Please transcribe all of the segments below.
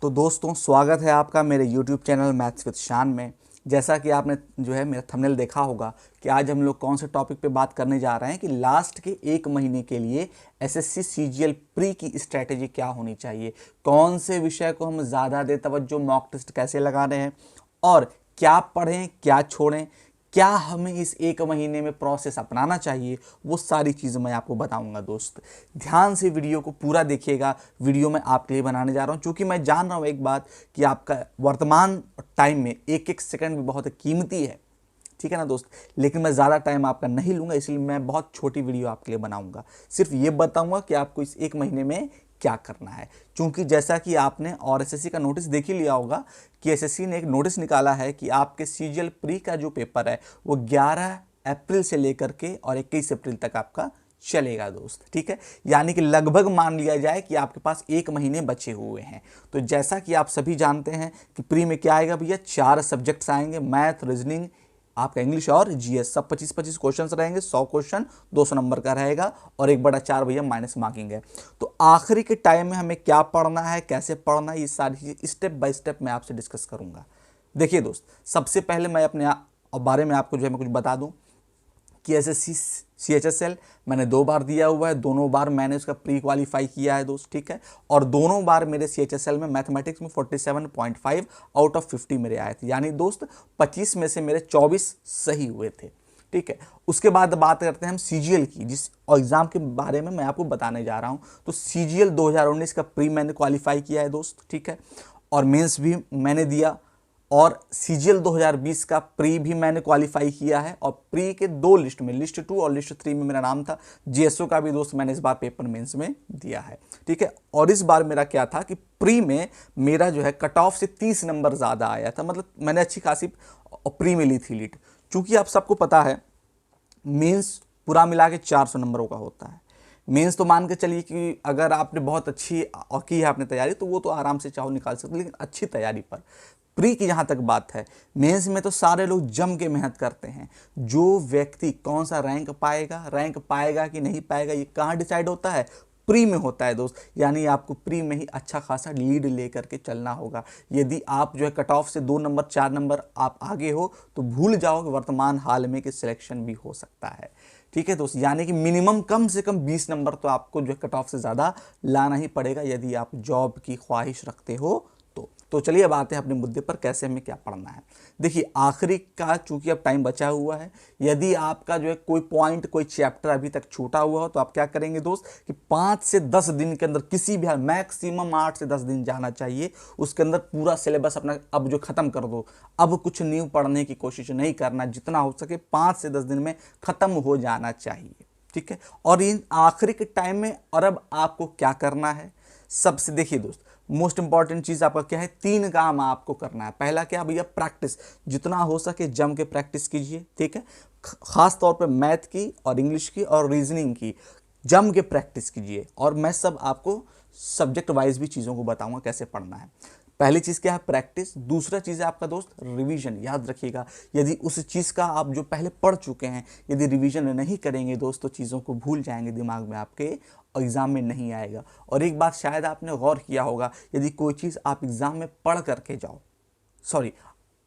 तो दोस्तों, स्वागत है आपका मेरे YouTube चैनल मैथ्स विद शान में। जैसा कि आपने जो है मेरा थंबनेल देखा होगा कि आज हम लोग कौन से टॉपिक पे बात करने जा रहे हैं कि लास्ट के 1 महीने के लिए एसएससी सीजीएल प्री की स्ट्रैटेजी क्या होनी चाहिए, कौन से विषय को हम ज़्यादा दे तवज्जो, मॉक टेस्ट कैसे लगाने हैं और क्या पढ़ें क्या छोड़ें, क्या हमें इस 1 महीने में प्रोसेस अपनाना चाहिए, वो सारी चीज़ें मैं आपको बताऊंगा। दोस्त ध्यान से वीडियो को पूरा देखिएगा। वीडियो मैं आपके लिए बनाने जा रहा हूं क्योंकि मैं जान रहा हूं एक बात कि आपका वर्तमान टाइम में एक एक सेकंड भी बहुत कीमती है, ठीक है ना दोस्त। लेकिन मैं ज़्यादा टाइम आपका नहीं लूँगा, इसलिए मैं बहुत छोटी वीडियो आपके लिए बनाऊंगा। सिर्फ ये बताऊंगा कि आपको इस 1 महीने में क्या करना है। क्योंकि जैसा कि आपने और एसएससी का नोटिस देख ही लिया होगा कि एसएससी ने एक नोटिस निकाला है कि आपके सीजीएल प्री का जो पेपर है वो 11 अप्रैल से लेकर के और 21 अप्रैल तक आपका चलेगा दोस्त, ठीक है। यानी कि लगभग मान लिया जाए कि आपके पास 1 महीने बचे हुए हैं। तो जैसा कि आप सभी जानते हैं कि प्री में क्या आएगा भैया, 4 सब्जेक्ट्स आएंगे, मैथ, रीजनिंग, आपका इंग्लिश और जीएस। सब 25-25 क्वेश्चंस रहेंगे, 100 क्वेश्चन 200 नंबर का रहेगा और 1/4 भैया माइनस मार्किंग है। तो आखिरी के टाइम में हमें क्या पढ़ना है, कैसे पढ़ना है, ये सारी चीज़ स्टेप बाय स्टेप मैं आपसे डिस्कस करूंगा। देखिए दोस्त, सबसे पहले मैं अपने बारे में आपको जो है मैं कुछ बता दूं कि एसएससी सीएचएसएल मैंने 2 बार दिया हुआ है, दोनों बार मैंने उसका प्री क्वालिफाई किया है दोस्त, ठीक है। और दोनों बार मेरे सीएचएसएल में मैथमेटिक्स में 47.5 आउट ऑफ 50 मेरे आए थे। यानी दोस्त 25 में से मेरे 24 सही हुए थे, ठीक है। उसके बाद बात करते हैं हम सीजीएल की, जिस एग्जाम के बारे में मैं आपको बताने जा रहा हूँ। तो सीजीएल 2019 का प्री मैंने क्वालिफाई किया है दोस्त, ठीक है। और मेंस भी मैंने दिया और सीजीएल 2020 का प्री भी मैंने क्वालिफाई किया है। और प्री के 2 लिस्ट में, लिस्ट 2 और लिस्ट 3 में मेरा नाम था। जीएसओ का भी दोस्त मैंने इस बार पेपर मेंस में दिया है, ठीक है। और इस बार मेरा क्या था कि प्री में मेरा जो है कट ऑफ से 30 नंबर ज़्यादा आया था, मतलब मैंने अच्छी खासी प्री में ली थी लीड। चूँकि आप सबको पता है मेंस पूरा मिला के 400 नंबरों का होता है। मेंस तो मान के चलिए कि अगर आपने बहुत अच्छी की है आपने तैयारी तो वो तो आराम से चाहो निकाल सकते, लेकिन अच्छी तैयारी पर। प्री की जहाँ तक बात है, मेंस में तो सारे लोग जम के मेहनत करते हैं। जो व्यक्ति कौन सा रैंक पाएगा कि नहीं पाएगा, ये कहाँ डिसाइड होता है, प्री में होता है दोस्त। यानी आपको प्री में ही अच्छा खासा लीड लेकर के चलना होगा। यदि आप जो है कट ऑफ से 2 नंबर 4 नंबर आप आगे हो तो भूल जाओ कि वर्तमान हाल में कि सिलेक्शन भी हो सकता है, ठीक है दोस्त। यानी कि मिनिमम कम से कम 20 नंबर तो आपको जो है कट ऑफ से ज़्यादा लाना ही पड़ेगा यदि आप जॉब की ख्वाहिश रखते हो तो चलिए अब आते हैं अपने मुद्दे पर, कैसे हमें क्या पढ़ना है। देखिए आखिरी का चूंकि अब टाइम बचा हुआ है, यदि आपका जो है कोई पॉइंट कोई चैप्टर अभी तक छूटा हुआ हो तो आप क्या करेंगे दोस्त कि 5 से 10 दिन के अंदर, किसी भी मैक्सिमम 8 से 10 दिन जाना चाहिए, उसके अंदर पूरा सिलेबस अपना अब जो खत्म कर दो। अब कुछ न्यू पढ़ने की कोशिश नहीं करना, जितना हो सके 5 से 10 दिन में खत्म हो जाना चाहिए, ठीक है। और इन आखिरी के टाइम में और अब आपको क्या करना है, सबसे देखिए दोस्त मोस्ट इंपॉर्टेंट चीज़ आपका क्या है, 3 काम आपको करना है। पहला क्या भैया, प्रैक्टिस, जितना हो सके जम के प्रैक्टिस कीजिए, ठीक है। खास तौर पे मैथ की और इंग्लिश की और रीजनिंग की जम के प्रैक्टिस कीजिए। और मैं सब आपको सब्जेक्ट वाइज भी चीज़ों को बताऊंगा कैसे पढ़ना है। पहली चीज़ क्या है, प्रैक्टिस। दूसरा चीज़ है आपका दोस्त रिवीजन। याद रखिएगा, यदि उस चीज़ का आप जो पहले पढ़ चुके हैं यदि रिवीजन नहीं करेंगे दोस्त तो चीज़ों को भूल जाएंगे, दिमाग में आपके और एग्ज़ाम में नहीं आएगा। और एक बात शायद आपने गौर किया होगा, यदि कोई चीज़ आप एग्ज़ाम में पढ़ करके जाओ, सॉरी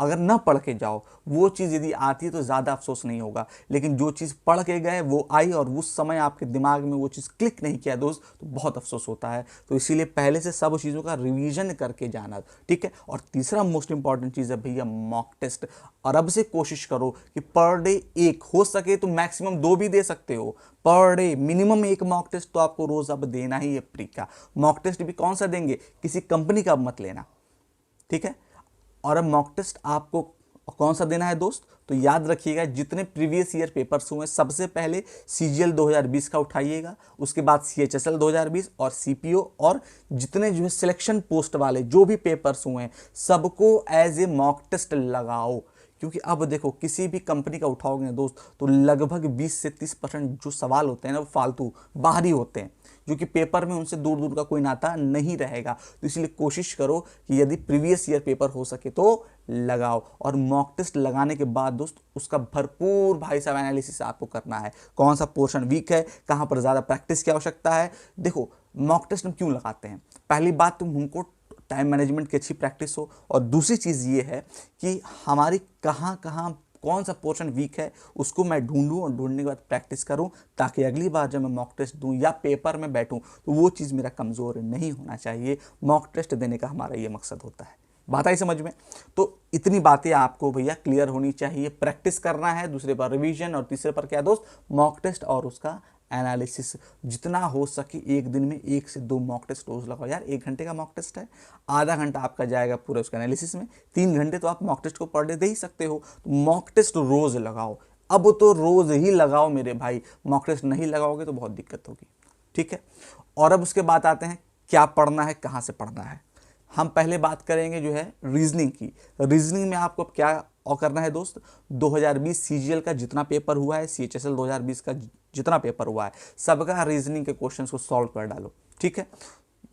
अगर ना पढ़ के जाओ, वो चीज़ यदि आती है तो ज़्यादा अफसोस नहीं होगा। लेकिन जो चीज़ पढ़ के गए वो आई और उस समय आपके दिमाग में वो चीज़ क्लिक नहीं किया दोस्त, तो बहुत अफसोस होता है। तो इसीलिए पहले से सब चीज़ों का रिवीजन करके जाना, ठीक है। और तीसरा मोस्ट इंपॉर्टेंट चीज़ है भैया मॉक टेस्ट। और अब से कोशिश करो कि पर डे 1, हो सके तो मैक्सिमम 2 भी दे सकते हो। Per day minimum 1 mock test तो आपको रोज़ अब देना ही है प्री का। मॉक टेस्ट भी कौन सा देंगे, किसी कंपनी का मत लेना, ठीक है। और अब मॉक टेस्ट आपको कौन सा देना है दोस्त, तो याद रखिएगा जितने प्रीवियस ईयर पेपर्स हुए सबसे पहले सीजीएल 2020 का उठाइएगा, उसके बाद सीएचएसएल 2020 और सीपीओ, और जितने जो है सिलेक्शन पोस्ट वाले जो भी पेपर्स हुए सबको एज ए मॉक टेस्ट लगाओ। क्योंकि अब देखो किसी भी कंपनी का उठाओगे ना दोस्त तो लगभग 20 से 30% जो सवाल होते हैं ना वो फालतू बाहरी होते हैं। जो कि पेपर में उनसे दूर दूर का कोई नाता नहीं रहेगा। तो इसलिए कोशिश करो कि यदि प्रीवियस ईयर पेपर हो सके तो लगाओ, और मॉक टेस्ट लगाने के बाद दोस्त उसका भरपूर भाई साहब एनालिसिस आपको करना है। कौन सा पोर्शन वीक है, कहाँ पर ज़्यादा प्रैक्टिस की आवश्यकता है। देखो मॉक टेस्ट हम क्यों लगाते हैं, पहली बात तो हमको टाइम मैनेजमेंट की अच्छी प्रैक्टिस हो, और दूसरी चीज़ ये है कि हमारी कहाँ कहाँ कौन सा पोर्शन वीक है उसको मैं ढूंढूं, और ढूंढने के बाद प्रैक्टिस करूं, ताकि अगली बार जब मैं मॉक टेस्ट दूं या पेपर में बैठूं तो वो चीज़ मेरा कमज़ोर नहीं होना चाहिए। मॉक टेस्ट देने का हमारा ये मकसद होता है। बात आई समझ में? तो इतनी बातें आपको भैया क्लियर होनी चाहिए। प्रैक्टिस करना है, दूसरे पर रिवीजन, और तीसरे पर क्या दोस्त, मॉक टेस्ट और उसका एनालिसिस। जितना हो सके एक दिन में 1 से 2 मॉक टेस्ट रोज लगाओ यार। 1 घंटे का मॉक टेस्ट है, आधा घंटा आपका जाएगा पूरा उसका एनालिसिस में, 3 घंटे तो आप मॉक टेस्ट को पर डे दे ही सकते हो। तो मॉक टेस्ट रोज लगाओ, अब तो रोज ही लगाओ मेरे भाई। मॉक टेस्ट नहीं लगाओगे तो बहुत दिक्कत होगी, ठीक है। और अब उसके बाद आते हैं क्या पढ़ना है, कहाँ से पढ़ना है। हम पहले बात करेंगे जो है रीजनिंग की। रीजनिंग में आपको क्या और करना है दोस्त, 2020 सीजीएल का जितना पेपर हुआ है, सीएचएसएल 2020 का जितना पेपर हुआ है, सबका रीजनिंग के क्वेश्चंस को सॉल्व कर डालो, ठीक है।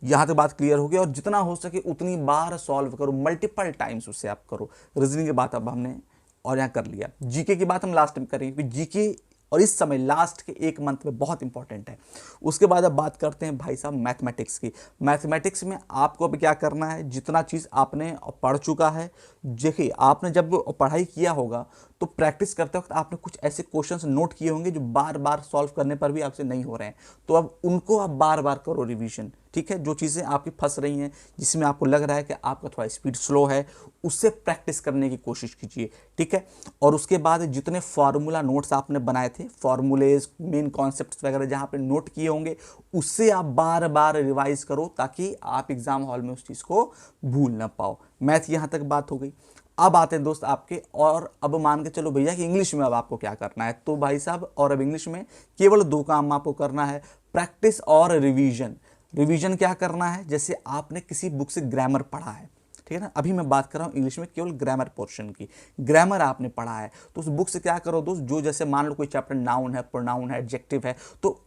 यहाँ तक बात क्लियर होगी, और जितना हो सके उतनी बार सॉल्व करो, मल्टीपल टाइम्स उससे आप करो। रीजनिंग की बात अब हमने और यहाँ कर लिया। जीके की बात हम लास्ट में करेंगे, क्योंकि जीके और इस समय लास्ट के 1 मंथ में बहुत इंपॉर्टेंट है। उसके बाद अब बात करते हैं भाई साहब मैथमेटिक्स की। मैथमेटिक्स में आपको अब क्या करना है, जितना चीज़ आपने पढ़ चुका है, देखिए आपने जब पढ़ाई किया होगा तो प्रैक्टिस करते वक्त आपने कुछ ऐसे क्वेश्चंस नोट किए होंगे जो बार बार सॉल्व करने पर भी आपसे नहीं हो रहे हैं, तो अब उनको आप बार बार करो रिवीजन, ठीक है। जो चीज़ें आपकी फंस रही हैं, जिसमें आपको लग रहा है कि आपका थोड़ा स्पीड स्लो है, उससे प्रैक्टिस करने की कोशिश कीजिए, ठीक है। और उसके बाद जितने फार्मूला नोट्स आपने बनाए थे, फार्मूलेज, मेन कॉन्सेप्ट्स वगैरह जहाँ पे नोट किए होंगे, उससे आप बार बार रिवाइज करो, ताकि आप एग्जाम हॉल में उस चीज़ को भूल ना पाओ। मैथ यहाँ तक बात हो गई। अब आते हैं दोस्त आपके, और अब मान के चलो भैया कि इंग्लिश में अब आपको क्या करना है। तो भाई साहब और अब इंग्लिश में केवल 2 काम आपको करना है, प्रैक्टिस और रिवीजन। रिवीजन क्या करना है, जैसे आपने किसी बुक से ग्रामर पढ़ा है, ठीक है ना। अभी मैं बात कर रहा हूँ इंग्लिश में केवल ग्रामर पोर्शन की। ग्रामर आपने पढ़ा है तो उस बुक से क्या करो दोस्त, जो जैसे मान लो कोई चैप्टर नाउन है, प्रोनाउन है, एडजेक्टिव है, तो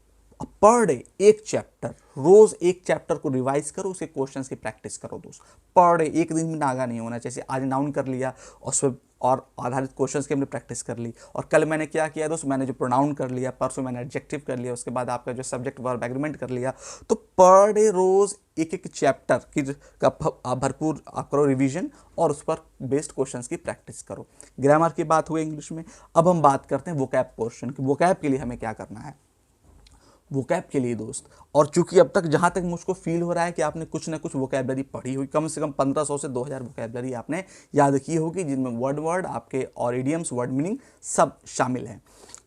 पर डे एक चैप्टर, रोज एक चैप्टर को रिवाइज करो, उसके क्वेश्चंस की प्रैक्टिस करो दोस्त। पर डे, एक दिन में नागा नहीं होना चाहिए। आज नाउन कर लिया और उस पर और आधारित क्वेश्चंस की हमने प्रैक्टिस कर ली, और कल मैंने क्या किया दोस्त, मैंने जो प्रोनाउन कर लिया, परसों मैंने एडजेक्टिव कर लिया, उसके बाद आपका जो सब्जेक्ट वर्ब एग्रीमेंट कर लिया। तो पर डे रोज एक एक चैप्टर की का आप भरपूर आप करो रिवीजन, और उस पर बेस्ड क्वेश्चंस की प्रैक्टिस करो। ग्रामर की बात हुई इंग्लिश में। अब हम बात करते हैं वोकैब पोर्शन की। वोकैब के लिए हमें क्या करना है, वोकैब के लिए दोस्त, और चूंकि अब तक जहां तक मुझको फील हो रहा है कि आपने कुछ ना कुछ वोकैबलरी पढ़ी हुई, कम से कम 1500 से 2000 वोकैबलरी आपने याद की होगी, जिनमें वर्ड आपके और इडियम्स, वर्ड मीनिंग सब शामिल हैं।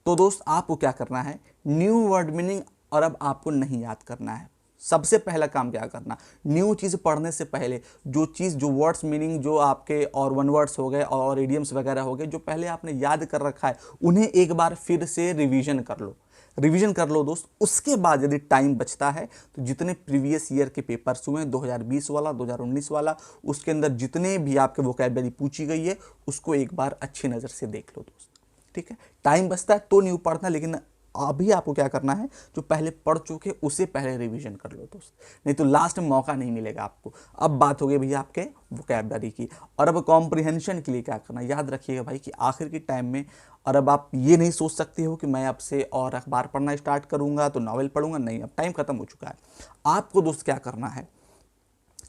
तो दोस्त आपको क्या करना है, न्यू वर्ड मीनिंग और अब आपको नहीं याद करना है। सबसे पहला काम क्या करना, न्यू चीज़ पढ़ने से पहले जो चीज़, जो वर्ड्स मीनिंग जो आपके और वन वर्ड्स हो गए और इडियम्स वगैरह हो गए, जो पहले आपने याद कर रखा है, उन्हें एक बार फिर से रिवीजन कर लो। रिवीजन कर लो दोस्त। उसके बाद यदि टाइम बचता है तो जितने प्रीवियस ईयर के पेपर्स हुए हैं, 2020 वाला, 2019 वाला, उसके अंदर जितने भी आपके वोकैबलरी पूछी गई है, उसको एक बार अच्छी नज़र से देख लो दोस्त, ठीक है। टाइम बचता है तो न्यू पढ़ना, लेकिन अभी आपको क्या करना है, जो पहले पढ़ चुके उसे पहले रिवीजन कर लो दोस्त, नहीं तो लास्ट में मौका नहीं मिलेगा आपको। अब बात हो गई भैया आपके वोकैबलरी की। और अब कॉम्प्रिहेंशन के लिए क्या करना, याद रखिएगा भाई कि आखिर के टाइम में, और अब आप ये नहीं सोच सकते हो कि मैं अब से और अखबार पढ़ना स्टार्ट करूंगा तो नॉवेल पढ़ूंगा, नहीं, अब टाइम खत्म हो चुका है। आपको दोस्त क्या करना है,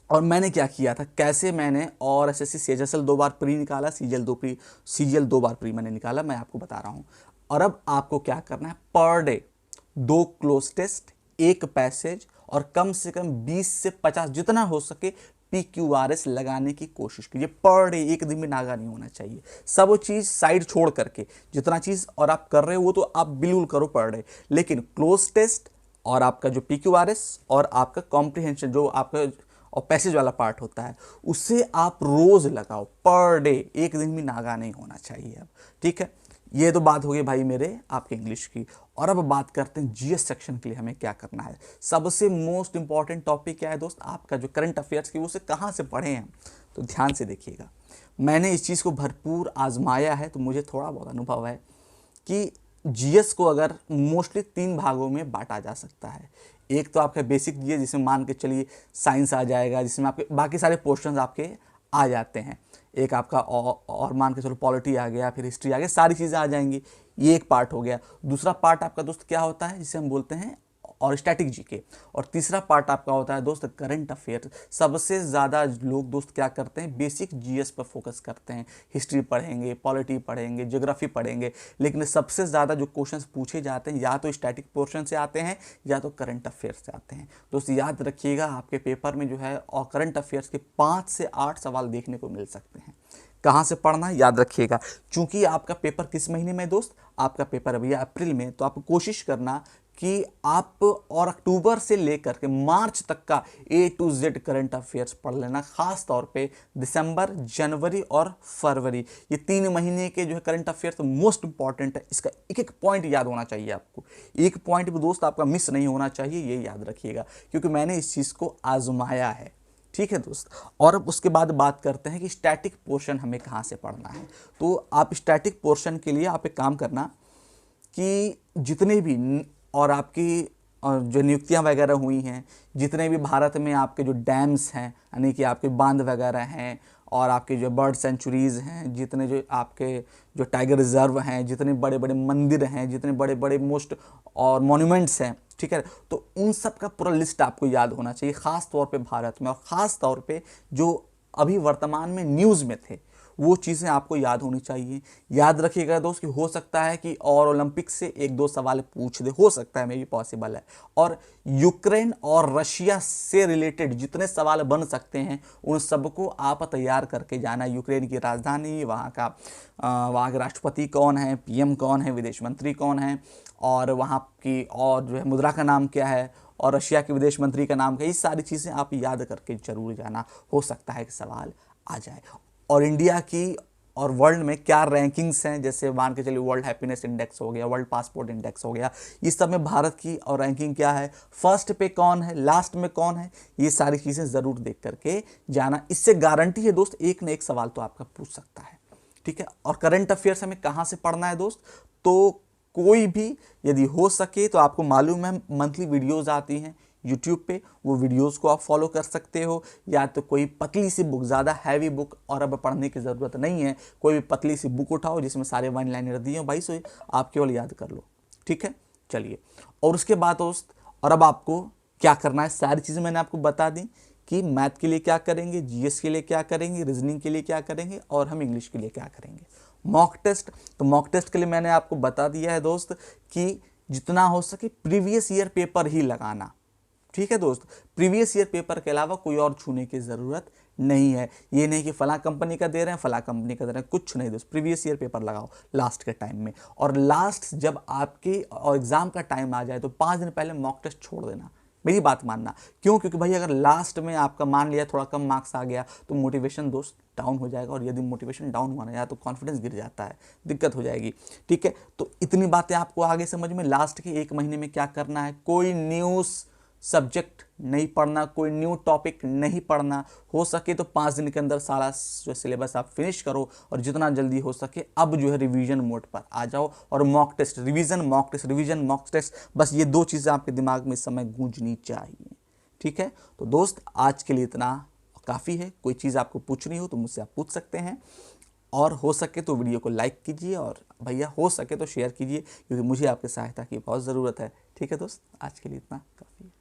और मैंने क्या किया था, कैसे मैंने और एसएससी सीएचएसएल 2 बार प्री निकाला, सीजीएल 2 बार प्री मैंने निकाला, मैं आपको बता रहा हूँ। और अब आपको क्या करना है, per day 2 cloze test, 1 passage, और कम से कम 20 से 50 जितना हो सके PQRS लगाने की कोशिश कीजिए। पर डे, एक दिन में नागा नहीं होना चाहिए। सब चीज़ साइड छोड़ करके जितना चीज़ और आप कर रहे हो वो तो आप बिल्कुल करो पर डे, लेकिन क्लोज टेस्ट और आपका जो PQRS और आपका कॉम्प्रिहेंशन जो आपका और पैसेज वाला पार्ट होता है, उससे आप रोज लगाओ पर डे, एक दिन भी नागा नहीं होना चाहिए अब, ठीक है। ये तो बात हो गई भाई मेरे आपके इंग्लिश की। और अब बात करते हैं जीएस सेक्शन के लिए हमें क्या करना है। सबसे मोस्ट इंपॉर्टेंट टॉपिक क्या है दोस्त, आपका जो करंट अफेयर्स की, उसे कहाँ से पढ़े हैं, तो ध्यान से देखिएगा। मैंने इस चीज़ को भरपूर आजमाया है, तो मुझे थोड़ा बहुत अनुभव है कि जीएस को अगर मोस्टली 3 भागों में बांटा जा सकता है। एक तो आपका बेसिक जीएस जिसमें मान के चलिए साइंस आ जाएगा, जिसमें आपके बाकी सारे पोर्शंस आपके आ जाते हैं। एक आपका और मान के चलो पॉलिटी आ गया, फिर हिस्ट्री आ गया, सारी चीज़ें आ जाएंगी। ये एक पार्ट हो गया। दूसरा पार्ट आपका दोस्त क्या होता है, जिसे हम बोलते हैं और स्टैटिक जीके। और तीसरा पार्ट आपका होता है दोस्त करंट अफेयर। सबसे ज़्यादा लोग दोस्त क्या करते हैं, बेसिक जीएस पर फोकस करते हैं, हिस्ट्री पढ़ेंगे, पॉलिटी पढ़ेंगे, ज्योग्राफी पढ़ेंगे, लेकिन सबसे ज़्यादा जो क्वेश्चंस पूछे जाते हैं या तो स्टैटिक पोर्शन से आते हैं या तो करंट अफेयर से आते हैं। दोस्त याद रखिएगा, आपके पेपर में जो है और करंट अफेयर्स के 5 से 8 सवाल देखने को मिल सकते हैं। कहाँ से पढ़ना है याद रखिएगा, चूंकि आपका पेपर किस महीने में दोस्त, आपका पेपर अभी अप्रैल में, तो आप कोशिश करना कि आप और अक्टूबर से लेकर के मार्च तक का A to Z current affairs पढ़ लेना। खास तौर पे दिसंबर, जनवरी और फरवरी, ये 3 महीने के जो है करंट अफेयर्स मोस्ट इंपॉर्टेंट है। इसका एक एक पॉइंट याद होना चाहिए आपको, एक पॉइंट भी दोस्त आपका मिस नहीं होना चाहिए, ये याद रखिएगा, क्योंकि मैंने इस चीज़ को आजमाया है। ठीक है दोस्त। और अब उसके बाद बात करते हैं कि स्टैटिक पोर्शन हमें कहाँ से पढ़ना है। तो आप स्टैटिक पोर्शन के लिए आप एक काम करना कि जितने भी और आपकी जो नियुक्तियां वगैरह हुई हैं, जितने भी भारत में आपके जो डैम्स हैं, यानी कि आपके बांध वगैरह हैं, और आपके जो बर्ड सेंचुरीज़ हैं, जितने जो आपके जो टाइगर रिजर्व हैं, जितने बड़े बड़े मंदिर हैं, जितने बड़े बड़े मोस्ट और मॉन्यूमेंट्स हैं, ठीक है, तो उन सब का पूरा लिस्ट आपको याद होना चाहिए, ख़ास तौर पे भारत में। और ख़ास तौर पे जो अभी वर्तमान में न्यूज़ में थे, वो चीज़ें आपको याद होनी चाहिए। याद रखिएगा दोस्त कि हो सकता है कि और ओलंपिक से 1-2 सवाल पूछ दे, हो सकता है, मे भी पॉसिबल है। और यूक्रेन और रशिया से रिलेटेड जितने सवाल बन सकते हैं, उन सबको आप तैयार करके जाना। यूक्रेन की राजधानी, वहाँ के राष्ट्रपति कौन है, पीएम कौन है, विदेश मंत्री कौन है, और वहाँ की और जो है मुद्रा का नाम क्या है, और रशिया के विदेश मंत्री का नाम क्या है, ये सारी चीज़ें आप याद करके जरूर जाना। हो सकता है कि सवाल आ जाए। और इंडिया की और वर्ल्ड में क्या रैंकिंग्स हैं, जैसे मान के चलिए वर्ल्ड हैप्पीनेस इंडेक्स हो गया, वर्ल्ड पासपोर्ट इंडेक्स हो गया, इस सब में भारत की और रैंकिंग क्या है, फर्स्ट पे कौन है, लास्ट में कौन है, ये सारी चीज़ें ज़रूर देख करके जाना। इससे गारंटी है दोस्त, एक न एक सवाल तो आपका पूछ सकता है। ठीक है। और करंट अफेयर्स हमें कहाँ से पढ़ना है दोस्त, तो कोई भी यदि हो सके तो आपको मालूम है मंथली वीडियोज़ आती हैं यूट्यूब पे, वो वीडियोस को आप फॉलो कर सकते हो। या तो कोई पतली सी बुक, ज़्यादा हैवी बुक और अब पढ़ने की ज़रूरत नहीं है, कोई भी पतली सी बुक उठाओ जिसमें सारे 1 लाइनर दिए हो भाई, सो आप केवल याद कर लो। ठीक है, चलिए। और उसके बाद दोस्त, और अब आपको क्या करना है, सारी चीज़ें मैंने आपको बता दी कि मैथ के लिए क्या करेंगे, जीएस के लिए क्या करेंगे, रीजनिंग के लिए क्या करेंगे, और हम इंग्लिश के लिए क्या करेंगे। मॉक टेस्ट, तो मॉक टेस्ट के लिए मैंने आपको बता दिया है दोस्त कि जितना हो सके प्रीवियस ईयर पेपर ही लगाना। ठीक है दोस्त, प्रीवियस ईयर पेपर के अलावा कोई और छूने की ज़रूरत नहीं है। ये नहीं कि फला कंपनी का दे रहे हैं, फला कंपनी का दे रहे हैं, कुछ नहीं दोस्त, प्रीवियस ईयर पेपर लगाओ लास्ट के टाइम में। और लास्ट जब आपके और एग्ज़ाम का टाइम आ जाए तो 5 दिन पहले मॉक टेस्ट छोड़ देना, मेरी बात मानना। क्यों? क्योंकि भाई अगर लास्ट में आपका मान लिया थोड़ा कम मार्क्स आ गया तो मोटिवेशन दोस्त डाउन हो जाएगा, और यदि मोटिवेशन डाउन हुआ ना या तो कॉन्फिडेंस गिर जाता है, दिक्कत हो जाएगी। ठीक है, तो इतनी बातें आपको आगे समझ में। लास्ट के 1 महीने में क्या करना है, कोई न्यूज़ सब्जेक्ट नहीं पढ़ना, कोई न्यू टॉपिक नहीं पढ़ना। हो सके तो 5 दिन के अंदर सारा जो सिलेबस आप फिनिश करो, और जितना जल्दी हो सके अब जो है रिवीजन मोड पर आ जाओ। और mock test, revision, mock test, revision, mock test, बस ये 2 चीज़ें आपके दिमाग में इस समय गूंजनी चाहिए। ठीक है, तो दोस्त आज के लिए इतना काफ़ी है। कोई चीज़ आपको पूछनी हो तो मुझसे आप पूछ सकते हैं, और हो सके तो वीडियो को लाइक कीजिए, और भैया हो सके तो शेयर कीजिए, क्योंकि मुझे आपकी सहायता की बहुत ज़रूरत है। ठीक है दोस्त, आज के लिए इतना काफ़ी है।